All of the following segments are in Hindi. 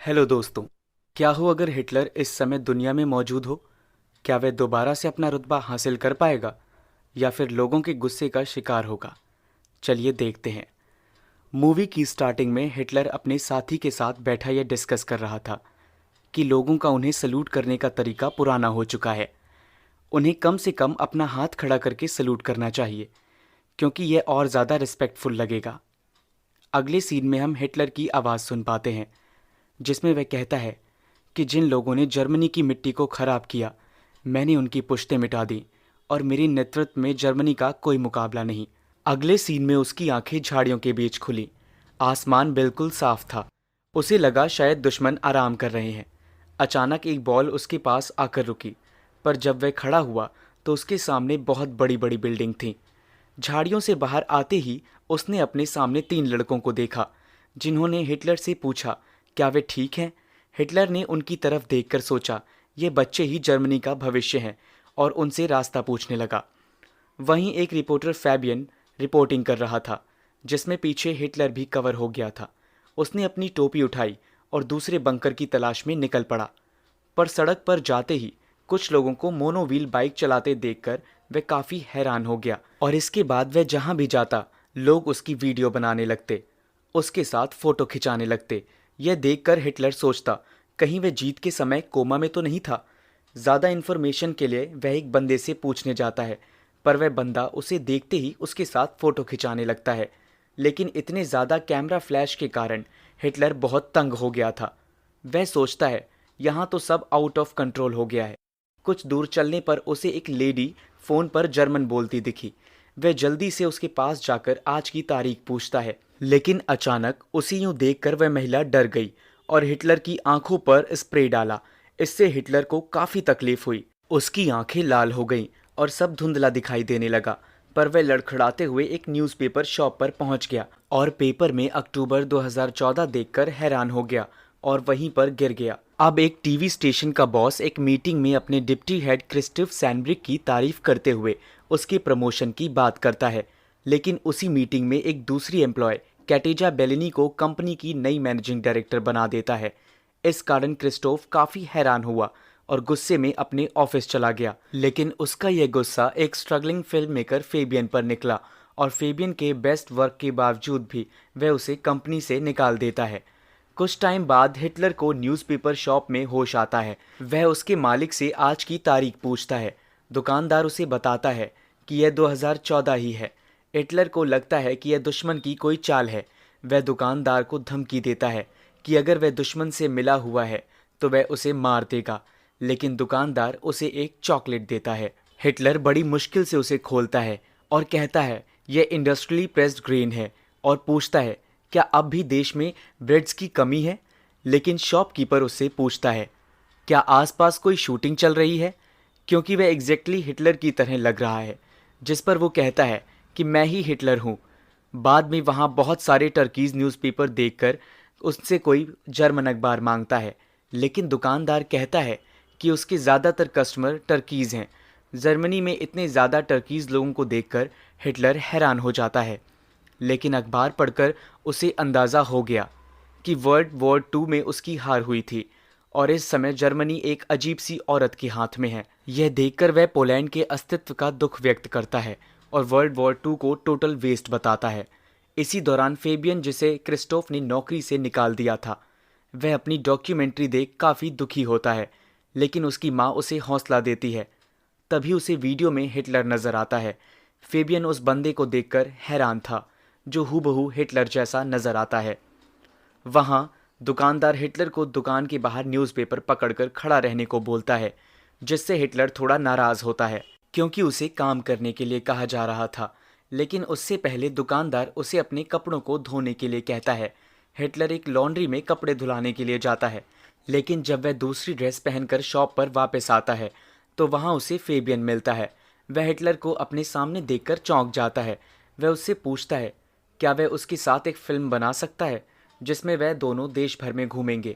हेलो दोस्तों। क्या हो अगर हिटलर इस समय दुनिया में मौजूद हो? क्या वह दोबारा से अपना रुतबा हासिल कर पाएगा या फिर लोगों के गुस्से का शिकार होगा? चलिए देखते हैं। मूवी की स्टार्टिंग में हिटलर अपने साथी के साथ बैठा यह डिस्कस कर रहा था कि लोगों का उन्हें सल्यूट करने का तरीका पुराना हो चुका है। उन्हें कम से कम अपना हाथ खड़ा करके सल्यूट करना चाहिए, क्योंकि यह और ज़्यादा रिस्पेक्टफुल लगेगा। अगले सीन में हम हिटलर की आवाज़ सुन पाते हैं, जिसमें वह कहता है कि जिन लोगों ने जर्मनी की मिट्टी को खराब किया, मैंने उनकी पुश्तें मिटा दी और मेरे नेतृत्व में जर्मनी का कोई मुकाबला नहीं। अगले सीन में उसकी आंखें झाड़ियों के बीच खुली। आसमान बिल्कुल साफ था। उसे लगा शायद दुश्मन आराम कर रहे हैं। अचानक एक बॉल उसके पास आकर रुकी, पर जब वह खड़ा हुआ तो उसके सामने बहुत बड़ी बड़ी बिल्डिंग थी। झाड़ियों से बाहर आते ही उसने अपने सामने 3 लड़कों को देखा, जिन्होंने हिटलर से पूछा, क्या वे ठीक हैं? हिटलर ने उनकी तरफ देखकर सोचा, ये बच्चे ही जर्मनी का भविष्य हैं, और उनसे रास्ता पूछने लगा। वहीं एक रिपोर्टर फैबियन रिपोर्टिंग कर रहा था, जिसमें पीछे हिटलर भी कवर हो गया था। उसने अपनी टोपी उठाई और दूसरे बंकर की तलाश में निकल पड़ा। पर सड़क पर जाते ही कुछ लोगों को मोनोव्हील बाइक चलाते देखकर वह काफ़ी हैरान हो गया, और इसके बाद वह जहां भी जाता लोग उसकी वीडियो बनाने लगते, उसके साथ फ़ोटो खिंचाने लगते। यह देखकर हिटलर सोचता, कहीं वह जीत के समय कोमा में तो नहीं था। ज़्यादा इन्फॉर्मेशन के लिए वह एक बंदे से पूछने जाता है, पर वह बंदा उसे देखते ही उसके साथ फ़ोटो खिंचाने लगता है। लेकिन इतने ज़्यादा कैमरा फ्लैश के कारण हिटलर बहुत तंग हो गया था। वह सोचता है, यहाँ तो सब आउट ऑफ कंट्रोल हो गया है। कुछ दूर चलने पर उसे एक लेडी फ़ोन पर जर्मन बोलती दिखी। वह जल्दी से उसके पास जाकर आज की तारीख पूछता है, लेकिन अचानक उसे यूं देखकर वह महिला डर गई और हिटलर की आंखों पर स्प्रे डाला। इससे हिटलर को काफ़ी तकलीफ हुई। उसकी आंखें लाल हो गईं और सब धुंधला दिखाई देने लगा। पर वह लड़खड़ाते हुए एक न्यूज़पेपर शॉप पर पहुंच गया और पेपर में अक्टूबर 2014 देखकर हैरान हो गया और वहीं पर गिर गया। अब एक टीवी स्टेशन का बॉस एक मीटिंग में अपने डिप्टी हेड क्रिस्टोफ सैनब्रिक की तारीफ करते हुए उसके प्रमोशन की बात करता है। लेकिन उसी मीटिंग में एक दूसरी एम्प्लॉय कैटेजा बेलिनी को कंपनी की नई मैनेजिंग डायरेक्टर बना देता है। इस कारण क्रिस्टोफ काफ़ी हैरान हुआ और गुस्से में अपने ऑफिस चला गया। लेकिन उसका यह गुस्सा एक स्ट्रगलिंग फिल्म मेकर फेबियन पर निकला, और फेबियन के बेस्ट वर्क के बावजूद भी वह उसे कंपनी से निकाल देता है। कुछ टाइम बाद हिटलर को न्यूज़पेपर शॉप में होश आता है। वह उसके मालिक से आज की तारीख पूछता है। दुकानदार उसे बताता है कि यह 2014 ही है। हिटलर को लगता है कि यह दुश्मन की कोई चाल है। वह दुकानदार को धमकी देता है कि अगर वह दुश्मन से मिला हुआ है तो वह उसे मार देगा। लेकिन दुकानदार उसे एक चॉकलेट देता है। हिटलर बड़ी मुश्किल से उसे खोलता है और कहता है यह इंडस्ट्रियली प्रेस्ड ग्रेन है, और पूछता है क्या अब भी देश में ब्रेड्स की कमी है। लेकिन शॉपकीपर उससे पूछता है क्या आसपास कोई शूटिंग चल रही है, क्योंकि वह एग्जैक्टली हिटलर की तरह लग रहा है। जिस पर वो कहता है कि मैं ही हिटलर हूँ। बाद में वहाँ बहुत सारे टर्कीज न्यूज़पेपर देखकर उससे कोई जर्मन अखबार मांगता है, लेकिन दुकानदार कहता है कि उसके ज़्यादातर कस्टमर टर्कीज़ हैं। जर्मनी में इतने ज़्यादा टर्कीज़ लोगों को देखकर हिटलर हैरान हो जाता है। लेकिन अखबार पढ़कर उसे अंदाज़ा हो गया कि वर्ल्ड वॉर 2 में उसकी हार हुई थी, और इस समय जर्मनी एक अजीब सी औरत के हाथ में है। यह देखकर वह पोलैंड के अस्तित्व का दुख व्यक्त करता है और वर्ल्ड वॉर 2 को टोटल वेस्ट बताता है। इसी दौरान फेबियन, जिसे क्रिस्टोफ ने नौकरी से निकाल दिया था, वह अपनी डॉक्यूमेंट्री देख काफ़ी दुखी होता है। लेकिन उसकी माँ उसे हौसला देती है। तभी उसे वीडियो में हिटलर नजर आता है। फेबियन उस बंदे को देखकर हैरान था, जो हूबहू हिटलर जैसा नजर आता है। वहाँ दुकानदार हिटलर को दुकान के बाहर न्यूज़पेपर पकड़कर खड़ा रहने को बोलता है, जिससे हिटलर थोड़ा नाराज़ होता है, क्योंकि उसे काम करने के लिए कहा जा रहा था। लेकिन उससे पहले दुकानदार उसे अपने कपड़ों को धोने के लिए कहता है। हिटलर एक लॉन्ड्री में कपड़े धुलाने के लिए जाता है, लेकिन जब वह दूसरी ड्रेस पहनकर शॉप पर वापस आता है तो वहाँ उसे फेबियन मिलता है। वह हिटलर को अपने सामने देखकर चौंक जाता है। वह उससे पूछता है क्या वह उसके साथ एक फिल्म बना सकता है, जिसमें वह दोनों देश भर में घूमेंगे।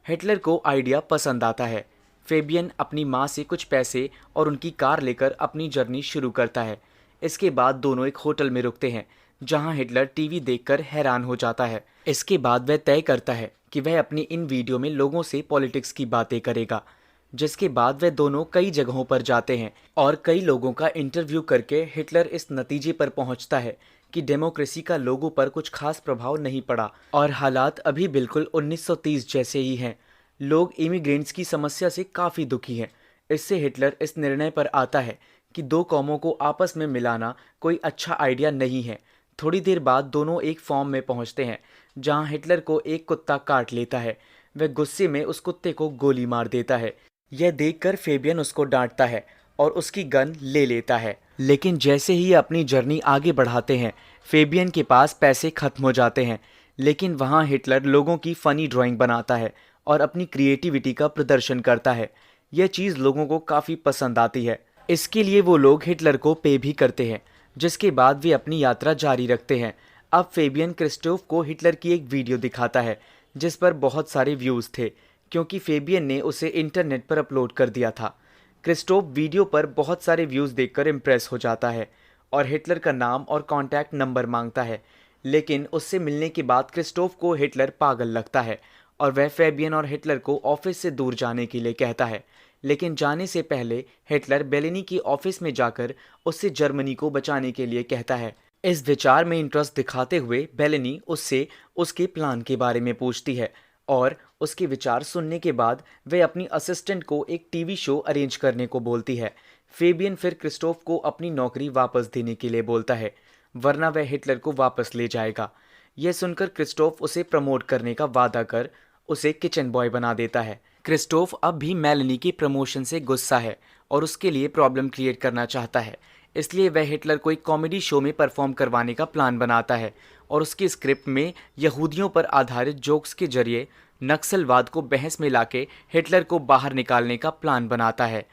हिटलर को आइडिया पसंद आता है। फेबियन अपनी माँ से कुछ पैसे और उनकी कार लेकर अपनी जर्नी शुरू करता है। इसके बाद दोनों एक होटल में रुकते हैं, जहां हिटलर टीवी देखकर हैरान हो जाता है। इसके बाद वह तय करता है कि वह अपनी इन वीडियो में लोगों से पॉलिटिक्स की बातें करेगा। जिसके बाद वे दोनों कई जगहों पर जाते हैं और कई लोगों का इंटरव्यू करके हिटलर इस नतीजे पर पहुंचता है कि डेमोक्रेसी का लोगों पर कुछ खास प्रभाव नहीं पड़ा और हालात अभी बिल्कुल 1930 जैसे ही हैं। लोग इमिग्रेंट्स की समस्या से काफ़ी दुखी हैं। इससे हिटलर इस निर्णय पर आता है कि दो कौमों को आपस में मिलाना कोई अच्छा आइडिया नहीं है। थोड़ी देर बाद दोनों एक फॉर्म में पहुंचते हैं जहां हिटलर को एक कुत्ता काट लेता है। वह गुस्से में उस कुत्ते को गोली मार देता है। यह देखकर फेबियन उसको डांटता है और उसकी गन ले लेता है। लेकिन जैसे ही अपनी जर्नी आगे बढ़ाते हैं, फेबियन के पास पैसे खत्म हो जाते हैं। लेकिन वहाँ हिटलर लोगों की फ़नी ड्राइंग बनाता है और अपनी क्रिएटिविटी का प्रदर्शन करता है। यह चीज़ लोगों को काफ़ी पसंद आती है। इसके लिए वो लोग हिटलर को पे भी करते हैं, जिसके बाद वे अपनी यात्रा जारी रखते हैं। अब फेबियन क्रिस्टोफ को हिटलर की एक वीडियो दिखाता है जिस पर बहुत सारे व्यूज़ थे, क्योंकि फेबियन ने उसे इंटरनेट पर अपलोड कर दिया था। क्रिस्टोफ वीडियो पर बहुत सारे व्यूज़ देखकर इम्प्रेस हो जाता है और हिटलर का नाम और कॉन्टैक्ट नंबर मांगता है। लेकिन उससे मिलने के बाद क्रिस्टोफ को हिटलर पागल लगता है और वह फेबियन और हिटलर को ऑफिस से दूर जाने के लिए कहता है। लेकिन जाने से पहले हिटलर बेलेनी की ऑफिस में जाकर उससे जर्मनी को बचाने के लिए कहता है। इस विचार में इंटरेस्ट दिखाते हुए बेलेनी उससे उसके प्लान के बारे में पूछती है और उसके विचार सुनने के बाद वे अपनी असिस्टेंट को एक टीवी शो अरेंज करने को बोलती है। फेबियन फिर क्रिस्टोफ को अपनी नौकरी वापस देने के लिए बोलता है, वरना वह हिटलर को वापस ले जाएगा। यह सुनकर क्रिस्टोफ उसे प्रमोट करने का वादा कर उसे किचन बॉय बना देता है। क्रिस्टोफ अब भी मेलेनी की प्रमोशन से गुस्सा है और उसके लिए प्रॉब्लम क्रिएट करना चाहता है। इसलिए वह हिटलर को एक कॉमेडी शो में परफॉर्म करवाने का प्लान बनाता है और उसकी स्क्रिप्ट में यहूदियों पर आधारित जोक्स के जरिए नक्सलवाद को बहस में लाके हिटलर को बाहर निकालने का प्लान बनाता है।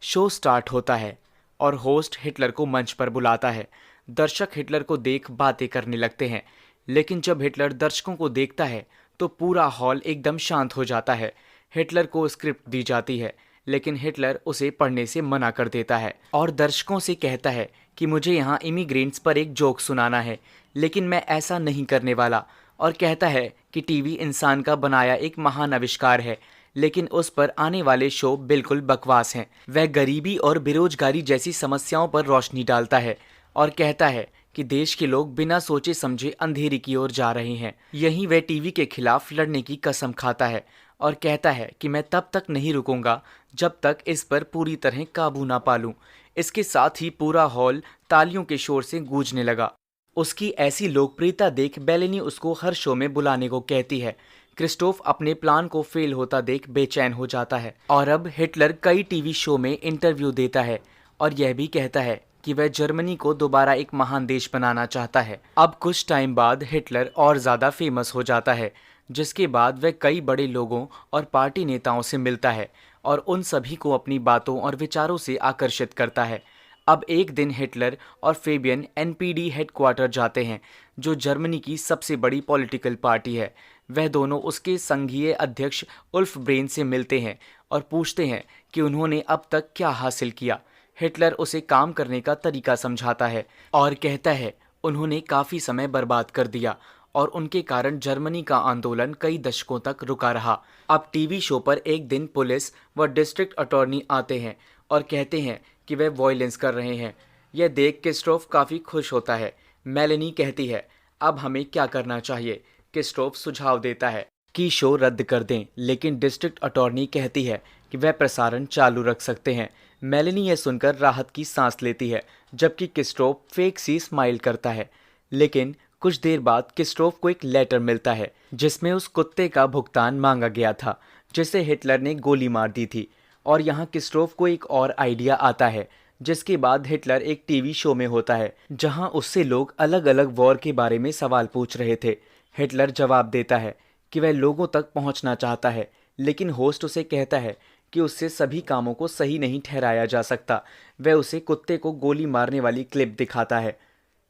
शो स्टार्ट होता है और होस्ट हिटलर को मंच पर बुलाता है। दर्शक हिटलर को देख बातें करने लगते हैं, लेकिन जब हिटलर दर्शकों को देखता है तो पूरा हॉल एकदम शांत हो जाता है। हिटलर को स्क्रिप्ट दी जाती है, लेकिन हिटलर उसे पढ़ने से मना कर देता है और दर्शकों से कहता है कि मुझे यहाँ इमिग्रेंट्स पर एक जोक सुनाना है, लेकिन मैं ऐसा नहीं करने वाला। और कहता है कि टीवी इंसान का बनाया एक महान आविष्कार है, लेकिन उस पर आने वाले शो बिल्कुल बकवास हैं। वह गरीबी और बेरोजगारी जैसी समस्याओं पर रोशनी डालता है और कहता है कि देश के लोग बिना सोचे समझे अंधेरी की ओर जा रहे हैं। यहीं वह टीवी के खिलाफ लड़ने की कसम खाता है और कहता है कि मैं तब तक नहीं रुकूंगा जब तक इस पर पूरी तरह काबू ना पा लूं। इसके साथ ही पूरा हॉल तालियों के शोर से गूंजने लगा। उसकी ऐसी लोकप्रियता देख बेलेनी उसको हर शो में बुलाने को कहती है। क्रिस्टोफ अपने प्लान को फेल होता देख बेचैन हो जाता है और अब हिटलर कई टीवी शो में इंटरव्यू देता है और यह भी कहता है कि वह जर्मनी को दोबारा एक महान देश बनाना चाहता है। अब कुछ टाइम बाद हिटलर और ज़्यादा फेमस हो जाता है, जिसके बाद वह कई बड़े लोगों और पार्टी नेताओं से मिलता है और उन सभी को अपनी बातों और विचारों से आकर्षित करता है। अब एक दिन हिटलर और फेबियन एनपीडी हेडक्वार्टर जाते हैं, जो जर्मनी की सबसे बड़ी पॉलिटिकल पार्टी है। वह दोनों उसके संघीय अध्यक्ष उल्फ ब्रेन से मिलते हैं और पूछते हैं कि उन्होंने अब तक क्या हासिल किया। हिटलर उसे काम करने का तरीका समझाता है और कहता है उन्होंने काफ़ी समय बर्बाद कर दिया और उनके कारण जर्मनी का आंदोलन कई दशकों तक रुका रहा। अब टीवी शो पर एक दिन पुलिस व डिस्ट्रिक्ट अटॉर्नी आते हैं और कहते हैं कि वे वॉयलेंस कर रहे हैं। यह देख क्रिस्टोफ काफ़ी खुश होता है। मेलेनी कहती है अब हमें क्या करना चाहिए। क्रिस्टोफ सुझाव देता है कि शो रद्द कर दें, लेकिन डिस्ट्रिक्ट अटॉर्नी कहती है कि वह प्रसारण चालू रख सकते हैं। मेलेनी यह सुनकर राहत की सांस लेती है, जबकि क्रिस्टोफ फेक सी स्माइल करता है। लेकिन कुछ देर बाद क्रिस्टोफ को एक लेटर मिलता है जिसमें उस कुत्ते का भुगतान मांगा गया था जिसे हिटलर ने गोली मार दी थी। और यहाँ क्रिस्टोफ को एक और आइडिया आता है, जिसके बाद हिटलर एक टीवी शो में होता है जहाँ उससे लोग अलग अलग वॉर के बारे में सवाल पूछ रहे थे। हिटलर जवाब देता है कि वह लोगों तक पहुँचना चाहता है, लेकिन होस्ट उसे कहता है कि उससे सभी कामों को सही नहीं ठहराया जा सकता। वह उसे कुत्ते को गोली मारने वाली क्लिप दिखाता है।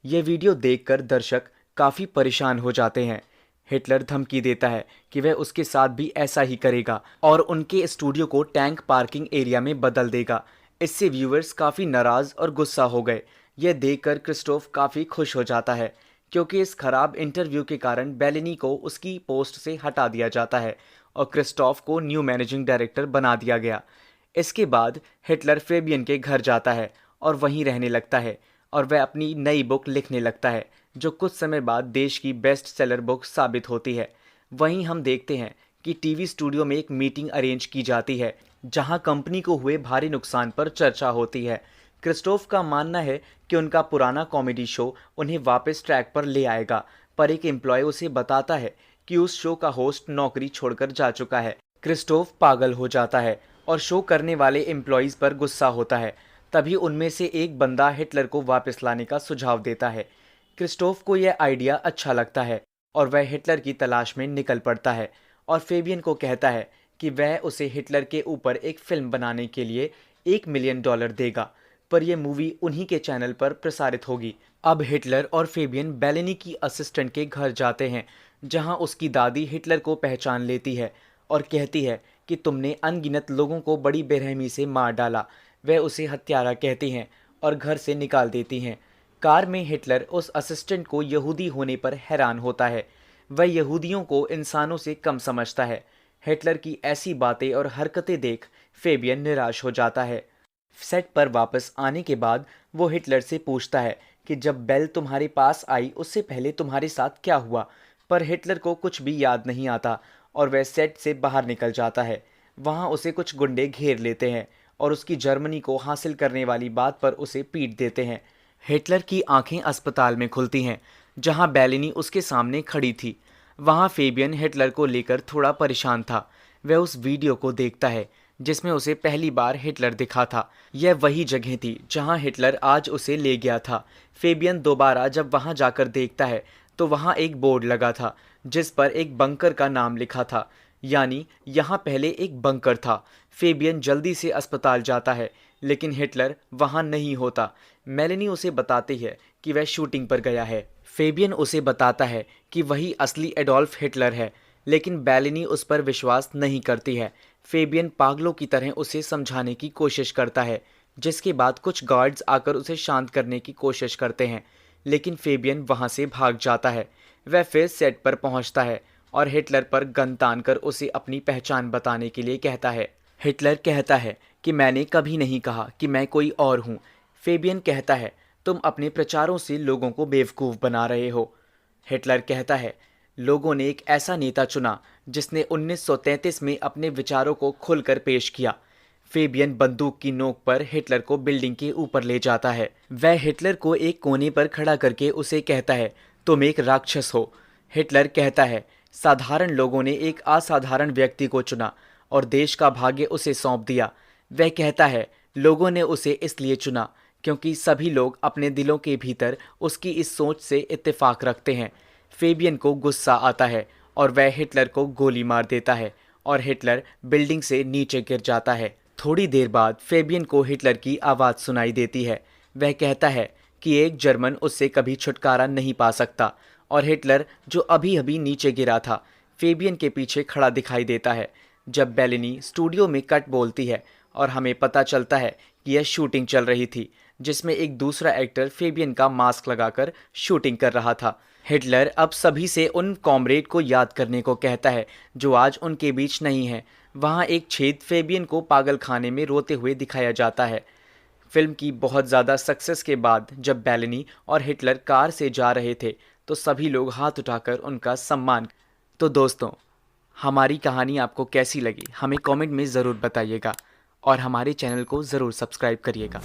यह वीडियो देखकर दर्शक काफ़ी परेशान हो जाते हैं। हिटलर धमकी देता है कि वह उसके साथ भी ऐसा ही करेगा और उनके स्टूडियो को टैंक पार्किंग एरिया में बदल देगा। इससे व्यूअर्स काफ़ी नाराज़ और गुस्सा हो गए। यह देखकर क्रिस्टोफ काफ़ी खुश हो जाता है क्योंकि इस खराब इंटरव्यू के कारण बेलिनी को उसकी पोस्ट से हटा दिया जाता है और क्रिस्टोफ को न्यू मैनेजिंग डायरेक्टर बना दिया गया। इसके बाद हिटलर फेबियन के घर जाता है और वहीं रहने लगता है और वह अपनी नई बुक लिखने लगता है जो कुछ समय बाद देश की बेस्ट सेलर बुक साबित होती है। वहीं हम देखते हैं कि टीवी स्टूडियो में एक मीटिंग अरेंज की जाती है जहां कंपनी को हुए भारी नुकसान पर चर्चा होती है। क्रिस्टोफ का मानना है कि उनका पुराना कॉमेडी शो उन्हें वापस ट्रैक पर ले आएगा, पर एक एम्प्लॉय उसे बताता है कि उस शो का होस्ट नौकरी छोड़कर जा चुका है। क्रिस्टोफ पागल हो जाता है और शो करने वाले एम्प्लॉयज़ पर गुस्सा होता है। तभी उनमें से एक बंदा हिटलर को वापस लाने का सुझाव देता है। क्रिस्टोफ को यह आइडिया अच्छा लगता है और वह हिटलर की तलाश में निकल पड़ता है और फेबियन को कहता है कि वह उसे हिटलर के ऊपर एक फिल्म बनाने के लिए $1 मिलियन देगा, पर यह मूवी उन्हीं के चैनल पर प्रसारित होगी। अब हिटलर और फेबियन बेलेनी की असिस्टेंट के घर जाते हैं जहां उसकी दादी हिटलर को पहचान लेती है और कहती है कि तुमने अनगिनत लोगों को बड़ी बेरहमी से मार डाला। वह उसे हत्यारा कहती हैं और घर से निकाल देती हैं। कार में हिटलर उस असिस्टेंट को यहूदी होने पर हैरान होता है। वह यहूदियों को इंसानों से कम समझता है। हिटलर की ऐसी बातें और हरकतें देख फेबियन निराश हो जाता है। सेट पर वापस आने के बाद वो हिटलर से पूछता है कि जब बेल तुम्हारे पास आई उससे पहले तुम्हारे साथ क्या हुआ, पर हिटलर को कुछ भी याद नहीं आता और वह सेट से बाहर निकल जाता है। वहाँ उसे कुछ गुंडे घेर लेते हैं और उसकी जर्मनी को हासिल करने वाली बात पर उसे पीट देते हैं। हिटलर की आंखें अस्पताल में खुलती हैं जहां बेलिनी उसके सामने खड़ी थी। वहां फेबियन हिटलर को लेकर थोड़ा परेशान था। वह उस वीडियो को देखता है जिसमें उसे पहली बार हिटलर दिखा था। यह वही जगह थी जहां हिटलर आज उसे ले गया था। फेबियन दोबारा जब वहां जाकर देखता है तो वहां एक बोर्ड लगा था जिस पर एक बंकर का नाम लिखा था, यानी यहाँ पहले एक बंकर था। फेबियन जल्दी से अस्पताल जाता है लेकिन हिटलर वहाँ नहीं होता। मेलेनी उसे बताती है कि वह शूटिंग पर गया है। फेबियन उसे बताता है कि वही असली एडोल्फ हिटलर है, लेकिन बेलेनी उस पर विश्वास नहीं करती है। फेबियन पागलों की तरह उसे समझाने की कोशिश करता है, जिसके बाद कुछ गार्ड्स आकर उसे शांत करने की कोशिश करते हैं, लेकिन फेबियन वहाँ से भाग जाता है। वह फिर सेट पर पहुँचता है और हिटलर पर गन तानकर उसे अपनी पहचान बताने के लिए कहता है। हिटलर कहता है कि मैंने कभी नहीं कहा कि मैं कोई और हूँ। फेबियन कहता है तुम अपने प्रचारों से लोगों को बेवकूफ़ बना रहे हो। हिटलर कहता है लोगों ने एक ऐसा नेता चुना जिसने 1933 में अपने विचारों को खुलकर पेश किया। फेबियन बंदूक की नोक पर हिटलर को बिल्डिंग के ऊपर ले जाता है। वह हिटलर को एक कोने पर खड़ा करके उसे कहता है तुम एक राक्षस हो। हिटलर कहता है साधारण लोगों ने एक असाधारण व्यक्ति को चुना और देश का भाग्य उसे सौंप दिया। वह कहता है लोगों ने उसे इसलिए चुना क्योंकि सभी लोग अपने दिलों के भीतर उसकी इस सोच से इत्तेफाक रखते हैं। फेबियन को गुस्सा आता है और वह हिटलर को गोली मार देता है और हिटलर बिल्डिंग से नीचे गिर जाता है। थोड़ी देर बाद फेबियन को हिटलर की आवाज़ सुनाई देती है। वह कहता है कि एक जर्मन उससे कभी छुटकारा नहीं पा सकता और हिटलर जो अभी अभी नीचे गिरा था फेबियन के पीछे खड़ा दिखाई देता है। जब बेलेनी स्टूडियो में कट बोलती है और हमें पता चलता है कि यह शूटिंग चल रही थी जिसमें एक दूसरा एक्टर फेबियन का मास्क लगाकर शूटिंग कर रहा था। हिटलर अब सभी से उन कॉमरेड को याद करने को कहता है जो आज उनके बीच नहीं है। वहाँ एक छेद फेबियन को पागल खाने में रोते हुए दिखाया जाता है। फिल्म की बहुत ज़्यादा सक्सेस के बाद जब बेलेनी और हिटलर कार से जा रहे थे तो सभी लोग हाथ उठाकर उनका सम्मान। तो दोस्तों, हमारी कहानी आपको कैसी लगी हमें कमेंट में ज़रूर बताइएगा और हमारे चैनल को ज़रूर सब्सक्राइब करिएगा।